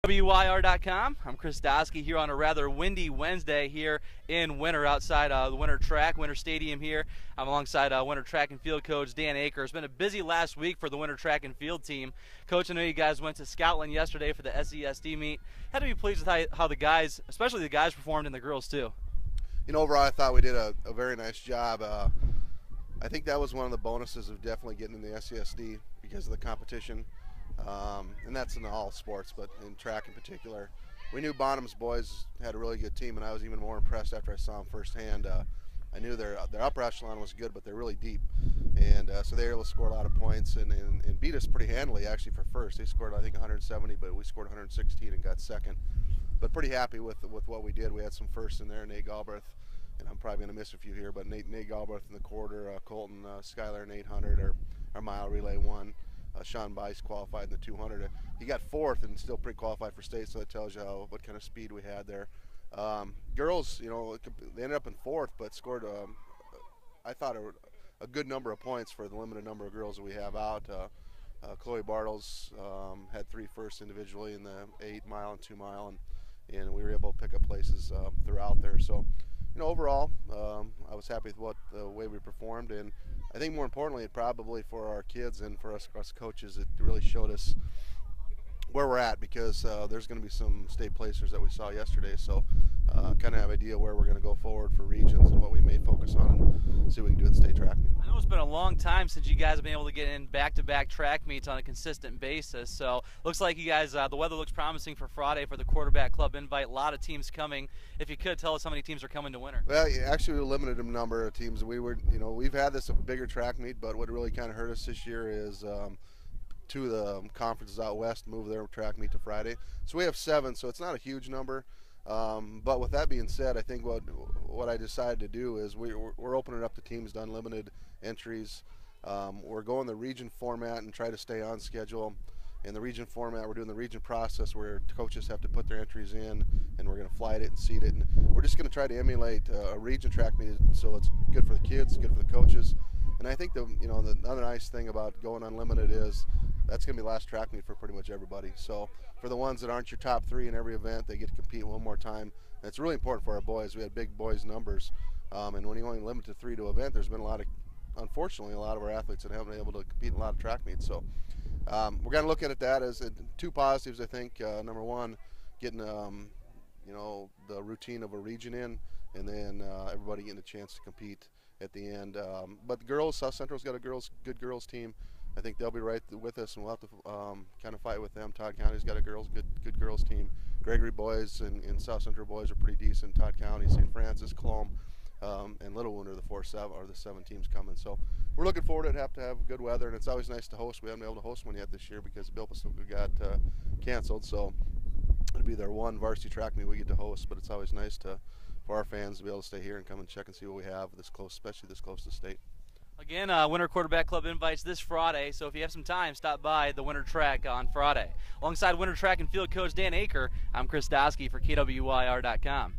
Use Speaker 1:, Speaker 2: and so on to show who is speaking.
Speaker 1: KWYR.com. I'm Chris Dosky here on a rather windy Wednesday here in Winter outside the Winter Track, Winter Stadium here. I'm alongside Winter Track and Field Coach Dan Aaker. It's been a busy last week for the Winter Track and Field team. Coach, I know you guys went to Scotland yesterday for the SESD meet. Had to be pleased with how the guys, especially the guys, performed and the girls too.
Speaker 2: You know, overall I thought we did a very nice job. I think that was one of the bonuses of definitely getting in the SESD because of the competition. And that's in all sports, but in track in particular. We knew Bonham's boys had a really good team, and I was even more impressed after I saw them firsthand. I knew their upper echelon was good, but they're really deep. And so they were able to score a lot of points and beat us pretty handily, actually, for first. They scored, I think, 170, but we scored 116 and got second. But pretty happy with what we did. We had some firsts in there, Nate Galbraith, and I'm probably going to miss a few here, but Nate Galbraith in the quarter, Colton Schuyler in 800, our mile relay won. Sean Bice qualified in the 200. He got fourth and still pre-qualified for state, so that tells you what kind of speed we had there. Girls, you know, they ended up in fourth, but scored, I thought, a good number of points for the limited number of girls that we have out. Chloe Bartles had 3 firsts individually in the 8 mile and 2 mile, and we were able to pick up places throughout there. So, you know, overall, I was happy with the way we performed, and I think more importantly, probably for our kids and for us coaches, it really showed us where we're at, because there's going to be some state placers that we saw yesterday. So kind of have an idea where we're going to go forward for regions and what we may focus on and see what we can do at the state track meet.
Speaker 1: I know it's been a long time since you guys have been able to get in back-to-back track meets on a consistent basis. So looks like you guys, the weather looks promising for Friday for the quarterback club invite. A lot of teams coming. If you could tell us how many teams are coming to Winter.
Speaker 2: Well, actually, we limited a number of teams. We've had this a bigger track meet, but what really kind of hurt us this year is 2 of the conferences out west moved their track meet to Friday. So we have 7, so it's not a huge number. But with that being said, I think what I decided to do is we're opening it up to teams to unlimited entries. We're going the region format and try to stay on schedule. In the region format, we're doing the region process where coaches have to put their entries in, and we're going to flight it and seed it. And we're just going to try to emulate a region track meet, so it's good for the kids, good for the coaches. And I think the other nice thing about going unlimited is that's going to be the last track meet for pretty much everybody. So for the ones that aren't your top 3 in every event, they get to compete one more time. And it's really important for our boys. We had big boys numbers, and when you only limit to 3 to an event, there's been unfortunately, a lot of our athletes that haven't been able to compete in a lot of track meets. So we're going to look at that as 2 positives, I think. Number 1, getting the routine of a region in, and then everybody getting a chance to compete at the end. But the girls, South Central's got a good girls team. I think they'll be right with us, and we'll have to kind of fight with them. Todd County's got a good girls team. Gregory boys and South Central boys are pretty decent. Todd County, St. Francis, Clome, and Little Wound are the 7 teams coming. So we're looking forward to have good weather, and it's always nice to host. We haven't been able to host one yet this year because Bilpasooka got canceled. So it'll be their 1 varsity track meet we get to host, but it's always nice for our fans to be able to stay here and come and check and see what we have this close, especially this close to state.
Speaker 1: Again, Winter Quarterback Club invites this Friday, so if you have some time, stop by the Winter Track on Friday. Alongside Winter Track and Field Coach Dan Aaker, I'm Chris Dosky for KWYR.com.